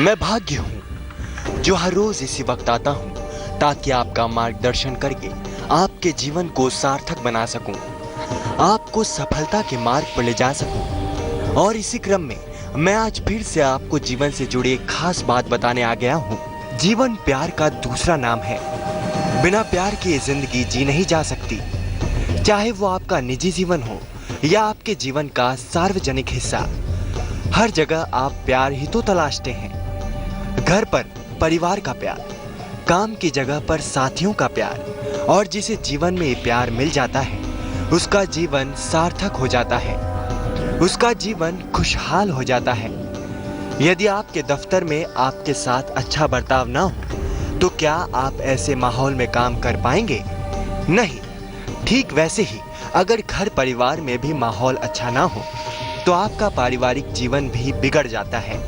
मैं भाग्य हूँ जो हर रोज इसी वक्त आता हूँ ताकि आपका मार्गदर्शन करके आपके जीवन को सार्थक बना सकूं, आपको सफलता के मार्ग पर ले जा सकूं। और इसी क्रम में मैं आज फिर से आपको जीवन से जुड़ी एक खास बात बताने आ गया हूँ। जीवन प्यार का दूसरा नाम है। बिना प्यार के जिंदगी जी नहीं जा सकती, चाहे वो आपका निजी जीवन हो या आपके जीवन का सार्वजनिक हिस्सा। हर जगह आप प्यार ही तो तलाशते हैं। घर पर परिवार का प्यार, काम की जगह पर साथियों का प्यार, और जिसे जीवन में प्यार मिल जाता है उसका जीवन सार्थक हो जाता है, उसका जीवन खुशहाल हो जाता है। यदि आपके दफ्तर में आपके साथ अच्छा बर्ताव ना हो तो क्या आप ऐसे माहौल में काम कर पाएंगे? नहीं। ठीक वैसे ही अगर घर परिवार में भी माहौल अच्छा ना हो तो आपका पारिवारिक जीवन भी बिगड़ जाता है।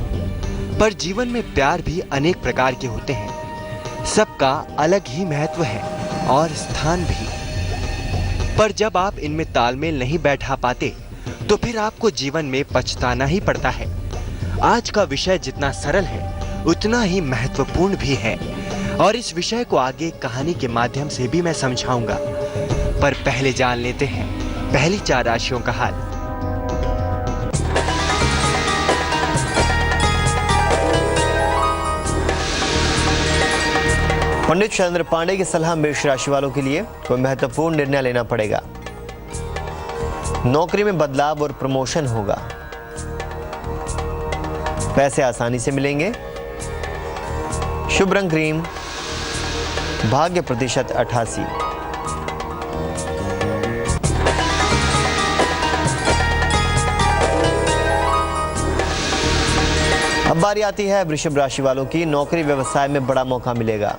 पर जीवन में प्यार भी अनेक प्रकार के होते हैं, सबका अलग ही महत्व है और स्थान भी। पर जब आप इनमें तालमेल नहीं बैठा पाते तो फिर आपको जीवन में पछताना ही पड़ता है। आज का विषय जितना सरल है उतना ही महत्वपूर्ण भी है, और इस विषय को आगे कहानी के माध्यम से भी मैं समझाऊंगा। पर पहले जान लेते हैं पहली 4 राशियों का हाल। पंडित चंद्र पांडे की सलाह मेष राशि वालों के लिए कोई महत्वपूर्ण निर्णय लेना पड़ेगा। नौकरी में बदलाव और प्रमोशन होगा। पैसे आसानी से मिलेंगे। शुभ रंग क्रीम। भाग्य प्रतिशत 88। अब बारी आती है वृषभ राशि वालों की। नौकरी व्यवसाय में बड़ा मौका मिलेगा।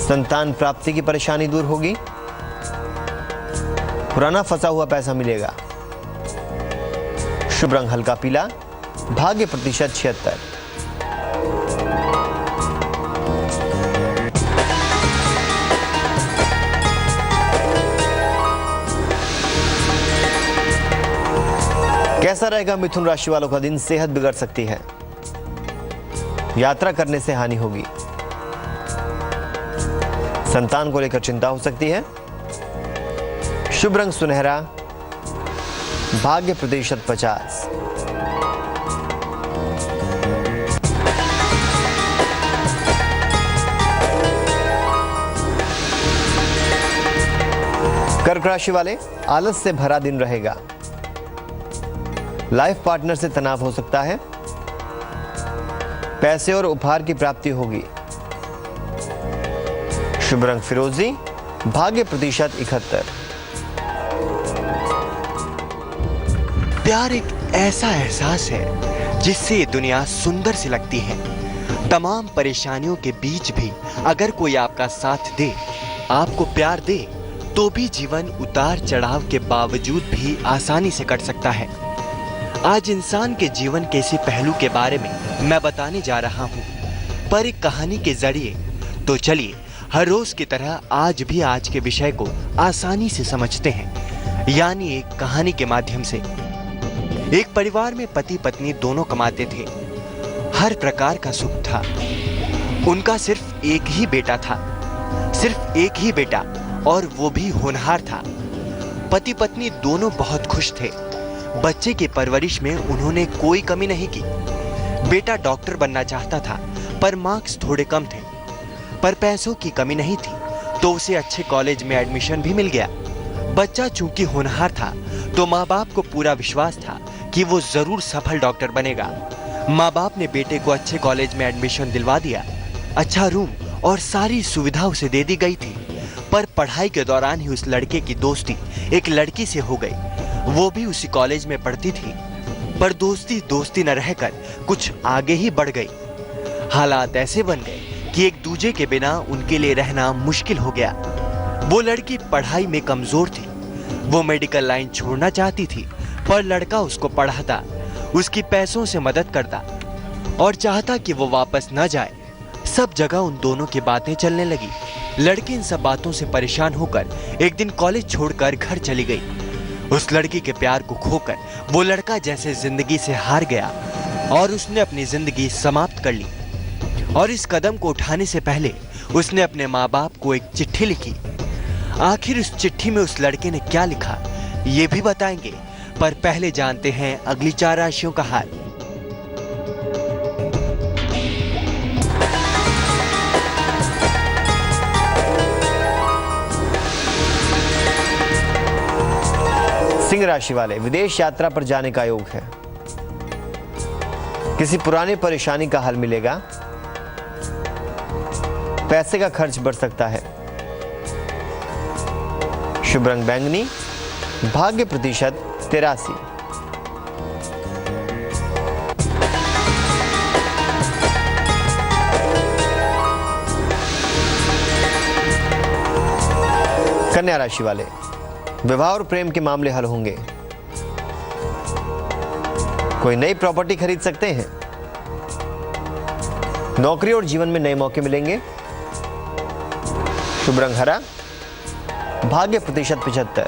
संतान प्राप्ति की परेशानी दूर होगी। पुराना फंसा हुआ पैसा मिलेगा। शुभ रंग हल्का पीला। भाग्य प्रतिशत 76। कैसा रहेगा मिथुन राशि वालों का दिन? सेहत बिगड़ सकती है। यात्रा करने से हानि होगी। संतान को लेकर चिंता हो सकती है। शुभ रंग सुनहरा। भाग्य प्रतिशत 50। कर्क राशि वाले, आलस से भरा दिन रहेगा। लाइफ पार्टनर से तनाव हो सकता है। पैसे और उपहार की प्राप्ति होगी। शुभ रंग फिरोजी। भाग्य प्रतिशत 71। प्यार एक ऐसा एहसास है जिससे ये दुनिया सुंदर सी लगती है। तमाम परेशानियों के बीच भी अगर कोई आपका साथ दे, आपको प्यार दे, तो भी जीवन उतार चढ़ाव के बावजूद भी आसानी से कट सकता है। आज इंसान के जीवन के इसी पहलू के बारे में मैं बताने जा रहा हूँ, पर एक कहानी के जरिए। तो चलिए हर रोज की तरह आज भी आज के विषय को आसानी से समझते हैं, यानी एक कहानी के माध्यम से। एक परिवार में पति पत्नी दोनों कमाते थे। हर प्रकार का सुख था। उनका सिर्फ एक ही बेटा था, सिर्फ एक ही बेटा, और वो भी होनहार था। पति पत्नी दोनों बहुत खुश थे। बच्चे की परवरिश में उन्होंने कोई कमी नहीं की। बेटा डॉक्टर बनना चाहता था पर मार्क्स थोड़े कम थे, पर पैसों की कमी नहीं थी तो उसे अच्छे कॉलेज में एडमिशन भी मिल गया। बच्चा चूंकि होनहार था तो माँ बाप को पूरा विश्वास था कि वो जरूर सफल डॉक्टर बनेगा। माँ बाप ने बेटे को अच्छे कॉलेज में एडमिशन दिलवा दिया। अच्छा रूम और सारी सुविधा उसे दे दी गई थी। पर पढ़ाई के दौरान ही उस लड़के की दोस्ती एक लड़की से हो गई। वो भी उसी कॉलेज में पढ़ती थी, पर दोस्ती दोस्ती न रहकर कुछ आगे ही बढ़ गई। हालात ऐसे बन गए कि एक दूजे के बिना उनके लिए रहना मुश्किल हो गया। वो लड़की पढ़ाई में कमजोर थी। वो मेडिकल लाइन छोड़ना चाहती थी, पर लड़का उसको पढ़ाता, उसकी पैसों से मदद करता और चाहता कि वो वापस न जाए। सब जगह उन दोनों की बातें चलने लगी। लड़की इन सब बातों से परेशान होकर एक दिन कॉलेज छोड़कर घर चली गई। उस लड़की के प्यार को खोकर वो लड़का जैसे जिंदगी से हार गया। और उसने अपनी जिंदगी समाप्त कर ली। और इस कदम को उठाने से पहले उसने अपने माँ बाप को एक चिट्ठी लिखी। आखिर उस चिट्ठी में उस लड़के ने क्या लिखा ये भी बताएंगे, पर पहले जानते हैं अगली 4 राशियों का हाल। सिंह राशि वाले, विदेश यात्रा पर जाने का योग है। किसी पुरानी परेशानी का हल मिलेगा। पैसे का खर्च बढ़ सकता है। शुभ रंग बैंगनी, भाग्य प्रतिशत 83। कन्या राशि वाले, विवाह और प्रेम के मामले हल होंगे। कोई नई प्रॉपर्टी खरीद सकते हैं। नौकरी और जीवन में नए मौके मिलेंगे। शुभ रंग हरा, भाग्य प्रतिशत 75।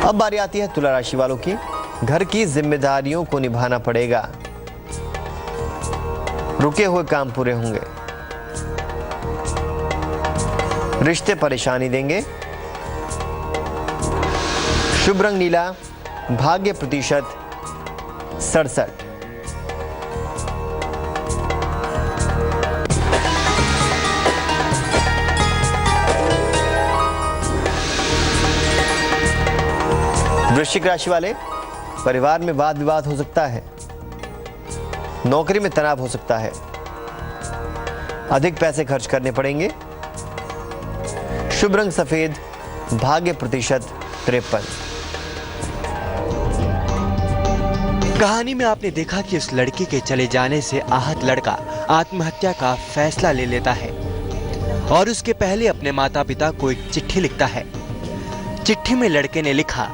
अब बारी आती है तुला राशि वालों की। घर की जिम्मेदारियों को निभाना पड़ेगा। रुके हुए काम पूरे होंगे। रिश्ते परेशानी देंगे। शुभ रंग नीला, भाग्य प्रतिशत 67। वृश्चिक राशि वाले, परिवार में वाद विवाद हो सकता है। नौकरी में तनाव हो सकता है। अधिक पैसे खर्च करने पड़ेंगे। शुभ रंग सफेद, भाग्य प्रतिशत 53। कहानी में आपने देखा कि उस लड़की के चले जाने से आहत लड़का आत्महत्या का फैसला ले लेता है और उसके पहले अपने माता पिता को एक चिट्ठी लिखता है। चिट्ठी में लड़के ने लिखा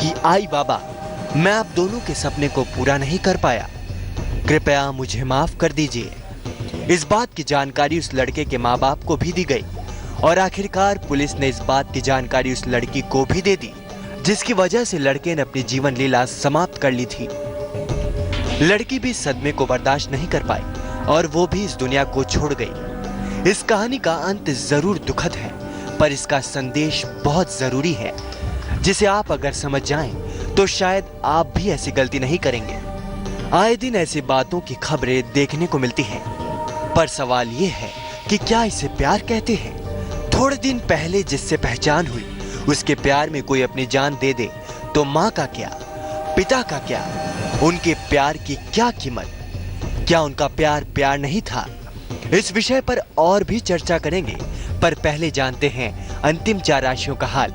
कि आई बाबा, मैं आप दोनों के सपने को पूरा नहीं कर पाया, कृपया मुझे माफ कर दीजिए। इस बात की जानकारी उस लड़के के माँ बाप को भी दी गई और आखिरकार पुलिस ने इस बात की जानकारी उस लड़की को भी दे दी, जिसकी वजह से लड़के ने अपनी जीवन लीला समाप्त कर ली थी। लड़की भी सदमे को बर्दाश्त नहीं कर पाई और वो भी इस दुनिया को छोड़ गई। इस कहानी का अंत जरूर दुखद है, पर इसका संदेश बहुत जरूरी है, जिसे आप अगर समझ जाएं तो शायद आप भी ऐसी गलती नहीं करेंगे। आए दिन ऐसी बातों की खबरें देखने को मिलती हैं, पर सवाल ये है कि क्या इसे प्यार कहते हैं? थोड़े दिन पहले जिससे पहचान हुई, उसके प्यार में कोई अपनी जान दे दे तो माँ का क्या, पिता का क्या, उनके प्यार की क्या कीमत? क्या उनका प्यार प्यार नहीं था? इस विषय पर और भी चर्चा करेंगे, पर पहले जानते हैं अंतिम 4 राशियों का हाल।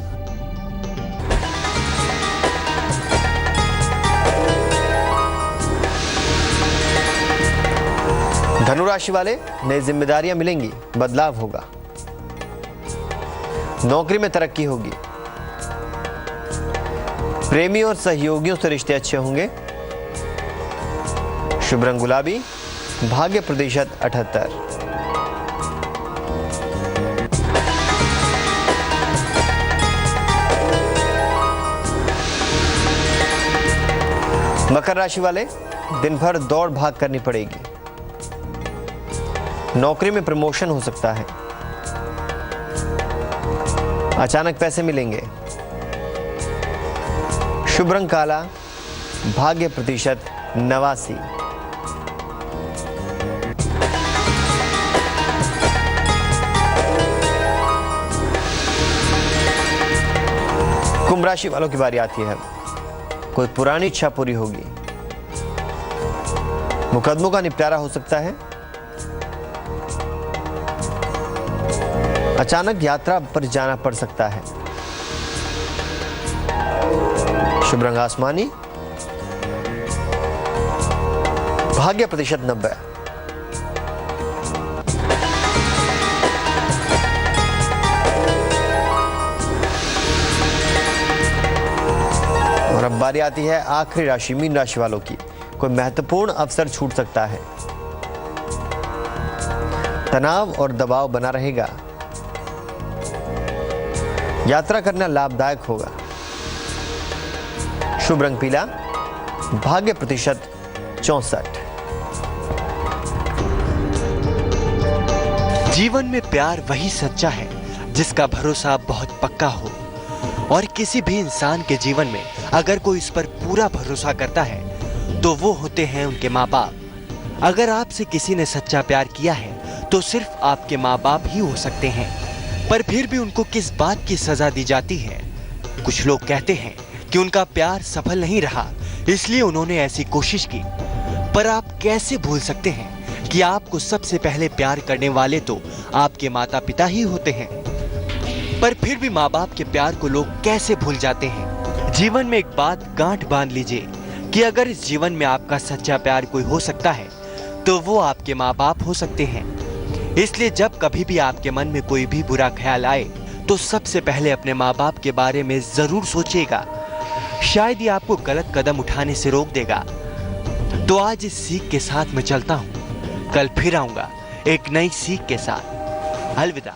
धनु राशि वाले, नई जिम्मेदारियां मिलेंगी, बदलाव होगा। नौकरी में तरक्की होगी। प्रेमी और सहयोगियों से रिश्ते अच्छे होंगे। शुभ रंग गुलाबी, भाग्य प्रतिशत 78। मकर राशि वाले, दिन भर दौड़ भाग करनी पड़ेगी। नौकरी में प्रमोशन हो सकता है। अचानक पैसे मिलेंगे। शुभ रंग काला, भाग्य प्रतिशत 89। कुंभ राशि वालों की बारी आती है। कोई पुरानी इच्छा पूरी होगी। मुकदमों का निपटारा हो सकता है। अचानक यात्रा पर जाना पड़ सकता है। शुभ रंग आसमानी, भाग्य प्रतिशत 90। और अब बारी आती है आखिरी राशि मीन राशि वालों की। कोई महत्वपूर्ण अवसर छूट सकता है। तनाव और दबाव बना रहेगा। यात्रा करना लाभदायक होगा। शुभ रंग पीला, भाग्य प्रतिशत 64। जीवन में प्यार वही सच्चा है जिसका भरोसा बहुत पक्का हो, और किसी भी इंसान के जीवन में अगर कोई इस पर पूरा भरोसा करता है तो वो होते हैं उनके माँ बाप। अगर आपसे किसी ने सच्चा प्यार किया है तो सिर्फ आपके माँ बाप ही हो सकते हैं, पर फिर भी उनको किस बात की सजा दी जाती है? कुछ लोग कहते हैं कि उनका प्यार सफल नहीं रहा, इसलिए उन्होंने ऐसी कोशिश की। पर आप कैसे भूल सकते हैं कि आपको सबसे पहले प्यार करने वाले तो आपके माता पिता ही होते हैं। पर फिर भी माँ बाप के प्यार को लोग कैसे भूल जाते हैं? जीवन में एक बात गांठ बांध लीजिए कि अगर इस जीवन में आपका सच्चा प्यार कोई हो सकता है तो वो आपके माँ बाप हो सकते हैं। इसलिए जब कभी भी आपके मन में कोई भी बुरा ख्याल आए तो सबसे पहले अपने माँ बाप के बारे में जरूर सोचिएगा। शायद ये आपको गलत कदम उठाने से रोक देगा। तो आज इस सीख के साथ मैं चलता हूँ, कल फिर आऊंगा एक नई सीख के साथ। अलविदा।